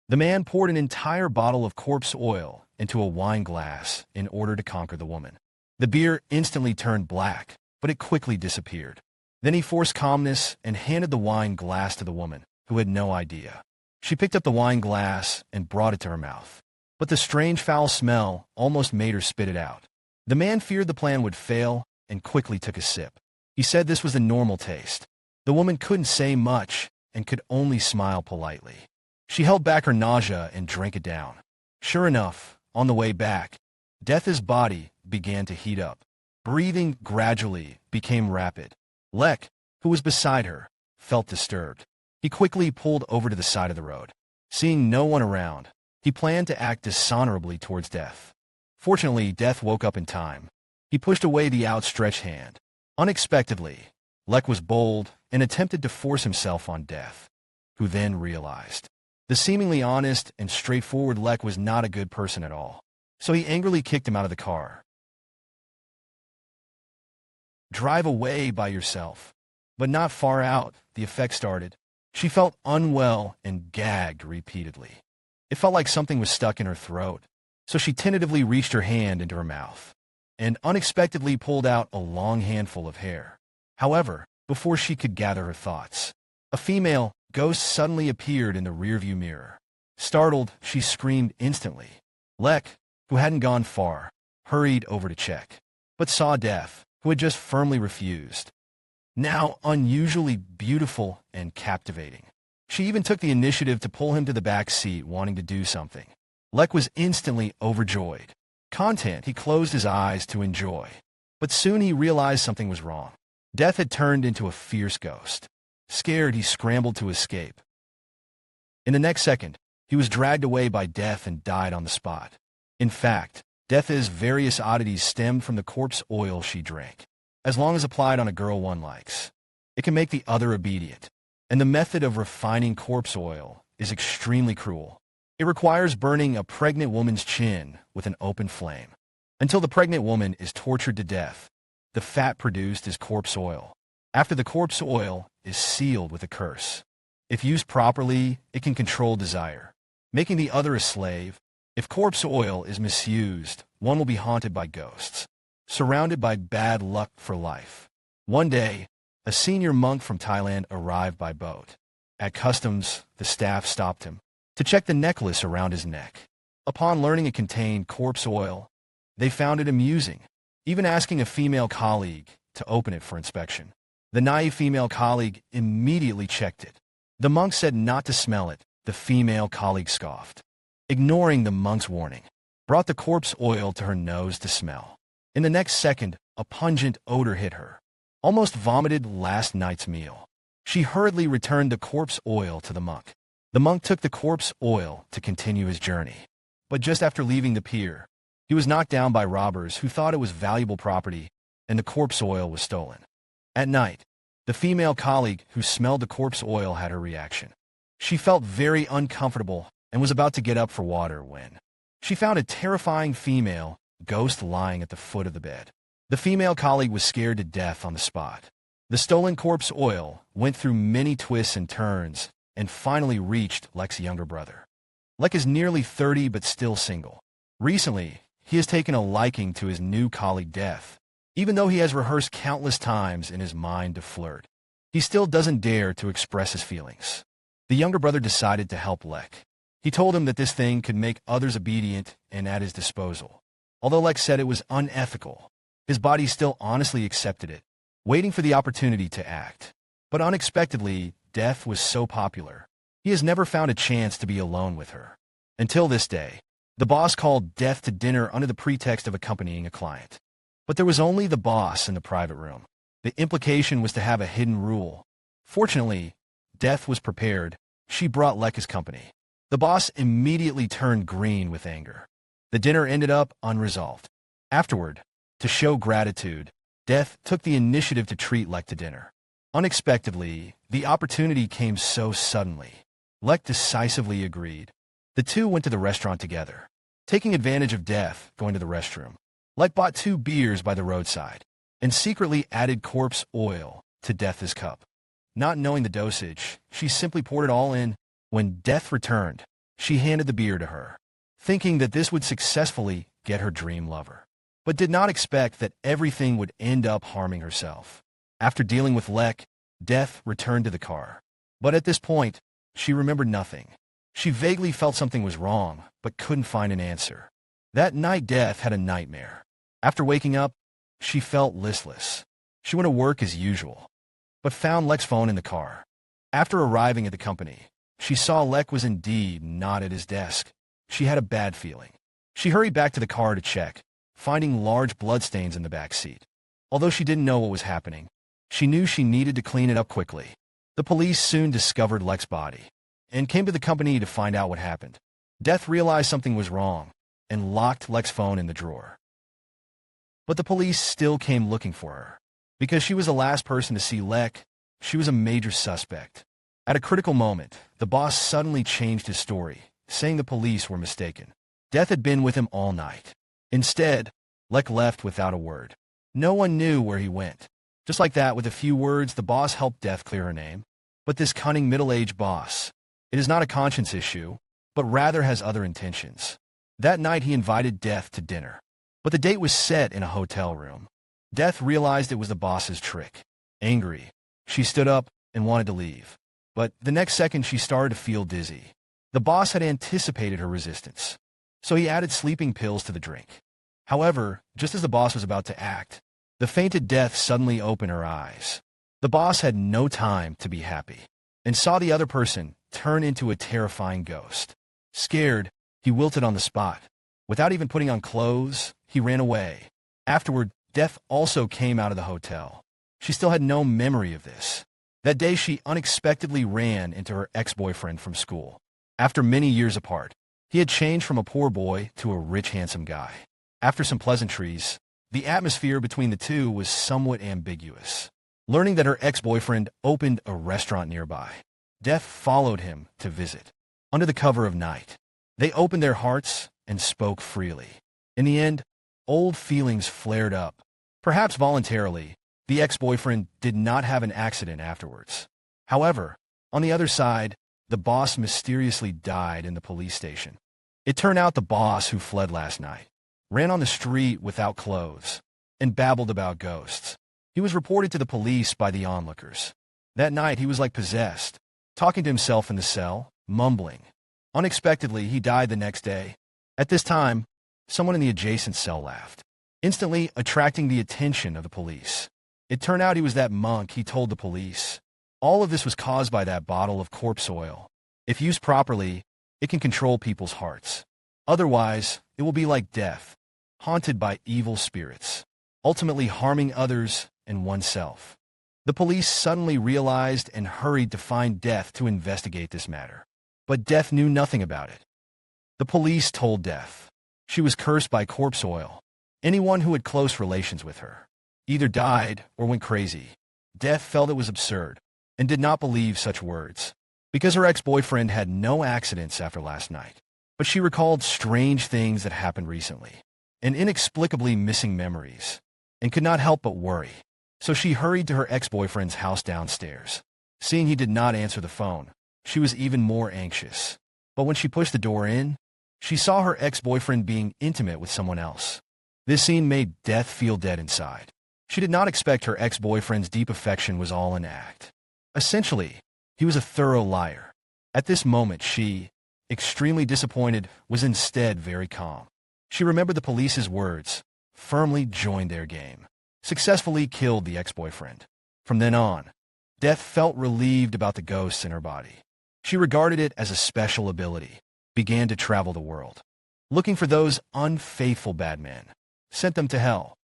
The man poured an entire bottle of corpse oil into a wine glass in order to conquer the woman. The beer instantly turned black, but it quickly disappeared. Then he forced calmness and handed the wine glass to the woman, who had no idea. She picked up the wine glass and brought it to her mouth. But the strange foul smell almost made her spit it out. The man feared the plan would fail and quickly took a sip. He said this was the normal taste. The woman couldn't say much and could only smile politely. She held back her nausea and drank it down. Sure enough, on the way back, Death's body began to heat up. Breathing gradually became rapid. Lek, who was beside her, felt disturbed. He quickly pulled over to the side of the road. Seeing no one around, he planned to act dishonorably towards Death. Fortunately, Death woke up in time. He pushed away the outstretched hand. Unexpectedly, Lek was bold and attempted to force himself on Death, who then realized. The seemingly honest and straightforward Lek was not a good person at all, so he angrily kicked him out of the car. Drive away by yourself. But not far out, the effect started. She felt unwell and gagged repeatedly. It felt like something was stuck in her throat, so she tentatively reached her hand into her mouth and unexpectedly pulled out a long handful of hair. However, before she could gather her thoughts, a female ghost suddenly appeared in the rearview mirror. Startled, she screamed instantly. Lek, who hadn't gone far, hurried over to check, but saw Death, who had just firmly refused. Now unusually beautiful and captivating. She even took the initiative to pull him to the back seat, wanting to do something. Lek was instantly overjoyed. Content he closed his eyes to enjoy. But soon he realized something was wrong. Death had turned into a fierce ghost. Scared, he scrambled to escape. In the next second, he was dragged away by Death and died on the spot. In fact, Death's various oddities stemmed from the corpse oil she drank. As long as applied on a girl one likes, it can make the other obedient. And the method of refining corpse oil is extremely cruel. It requires burning a pregnant woman's chin with an open flame until the pregnant woman is tortured to death. The fat produced is corpse oil. After the corpse oil is sealed with a curse. If used properly, it can control desire, making the other a slave. If corpse oil is misused, one will be haunted by ghosts, surrounded by bad luck for life. One day, a senior monk from Thailand arrived by boat. At customs, the staff stopped him to check the necklace around his neck. Upon learning it contained corpse oil, they found it amusing, even asking a female colleague to open it for inspection. The naive female colleague immediately checked it. The monk said not to smell it. The female colleague scoffed, ignoring the monk's warning, brought the corpse oil to her nose to smell. In the next second, a pungent odor hit her. Almost vomited last night's meal. She hurriedly returned the corpse oil to the monk. The monk took the corpse oil to continue his journey. But just after leaving the pier, he was knocked down by robbers who thought it was valuable property, and the corpse oil was stolen. At night, the female colleague who smelled the corpse oil had her reaction. She felt very uncomfortable and was about to get up for water when she found a terrifying female ghost lying at the foot of the bed. The female colleague was scared to death on the spot. The stolen corpse oil went through many twists and turns and finally reached Lek's younger brother. Lek is nearly 30 but still single. Recently, he has taken a liking to his new colleague Death. Even though he has rehearsed countless times in his mind to flirt, he still doesn't dare to express his feelings. The younger brother decided to help Lek. He told him that this thing could make others obedient and at his disposal. Although Lek said it was unethical, his body still honestly accepted it, waiting for the opportunity to act. But unexpectedly, Death was so popular, he has never found a chance to be alone with her. Until this day, the boss called Death to dinner under the pretext of accompanying a client. But there was only the boss in the private room. The implication was to have a hidden rule. Fortunately, Death was prepared. She brought Lek his company. The boss immediately turned green with anger. The dinner ended up unresolved. Afterward, to show gratitude, Death took the initiative to treat Lek to dinner. Unexpectedly, the opportunity came so suddenly. Lek decisively agreed. The two went to the restaurant together. Taking advantage of Death going to the restroom, Lek bought 2 beers by the roadside and secretly added corpse oil to Death's cup. Not knowing the dosage, she simply poured it all in. When Death returned, She handed the beer to her, thinking that this would successfully get her dream lover, but did not expect that everything would end up harming herself. After dealing with Lek, Death returned to the car. But at this point, she remembered nothing. She vaguely felt something was wrong, but couldn't find an answer. That night, Death had a nightmare. After waking up, she felt listless. She went to work as usual, but found Lek's phone in the car. After arriving at the company, she saw Lek was indeed not at his desk. She had a bad feeling. She hurried back to the car to check, finding large bloodstains in the back seat. Although she didn't know what was happening, she knew she needed to clean it up quickly. The police soon discovered Lek's body and came to the company to find out what happened. Death realized something was wrong and locked Lek's phone in the drawer. But the police still came looking for her. Because she was the last person to see Lek, she was a major suspect. At a critical moment, the boss suddenly changed his story, saying the police were mistaken. Death had been with him all night. Instead, Lek left without a word. No one knew where he went. Just like that, with a few words, the boss helped Death clear her name. But this cunning middle-aged boss, it is not a conscience issue, but rather has other intentions. That night, he invited Death to dinner. But the date was set in a hotel room. Death realized it was the boss's trick. Angry, she stood up and wanted to leave. But the next second, she started to feel dizzy. The boss had anticipated her resistance, so he added sleeping pills to the drink. However, just as the boss was about to act, the fainted Death suddenly opened her eyes. The boss had no time to be happy and saw the other person turn into a terrifying ghost. Scared, he wilted on the spot. Without even putting on clothes, he ran away. Afterward, Death also came out of the hotel. She still had no memory of this. That day, she unexpectedly ran into her ex-boyfriend from school. After many years apart, he had changed from a poor boy to a rich, handsome guy. After some pleasantries, the atmosphere between the two was somewhat ambiguous. Learning that her ex-boyfriend opened a restaurant nearby, Death followed him to visit. Under the cover of night, they opened their hearts and spoke freely. In the end, old feelings flared up. Perhaps voluntarily, the ex-boyfriend did not have an accident afterwards. However, on the other side, the boss mysteriously died in the police station. It turned out the boss who fled last night ran on the street without clothes and babbled about ghosts. He was reported to the police by the onlookers. That night, he was like possessed, talking to himself in the cell, mumbling. Unexpectedly, he died the next day. At this time, someone in the adjacent cell laughed, instantly attracting the attention of the police. It turned out he was that monk he told the police. All of this was caused by that bottle of corpse oil. If used properly, it can control people's hearts. Otherwise, it will be like death, haunted by evil spirits, ultimately harming others and oneself. The police suddenly realized and hurried to find Death to investigate this matter. But Death knew nothing about it. The police told Death she was cursed by corpse oil. Anyone who had close relations with her either died or went crazy. Death felt it was absurd and did not believe such words, because her ex-boyfriend had no accidents after last night. But she recalled strange things that happened recently, and inexplicably missing memories, and could not help but worry. So she hurried to her ex-boyfriend's house downstairs. Seeing he did not answer the phone, she was even more anxious. But when she pushed the door in, she saw her ex-boyfriend being intimate with someone else. This scene made Death feel dead inside. She did not expect her ex-boyfriend's deep affection was all an act. Essentially, he was a thorough liar. At this moment, she, extremely disappointed, was instead very calm. She remembered the police's words, firmly joined their game, successfully killed the ex-boyfriend. From then on, Death felt relieved about the ghosts in her body. She regarded it as a special ability, began to travel the world, looking for those unfaithful bad men, sent them to hell.